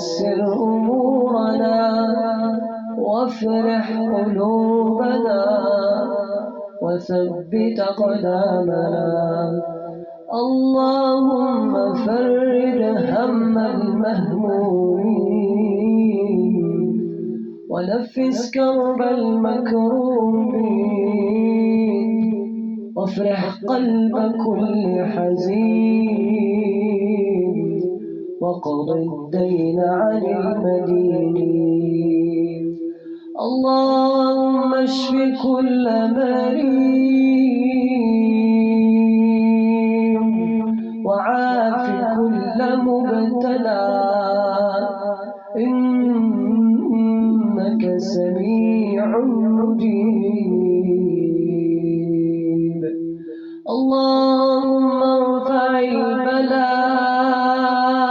ويسر أمورنا وافرح قلوبنا وثبت أقدامنا. اللهم فرج هم المهمومين ونفس كرب المكروبين وافرح قلب كل حزين وقض الدين عن المدينين. اللهم اشف كل مريض وعاف كل مبتلى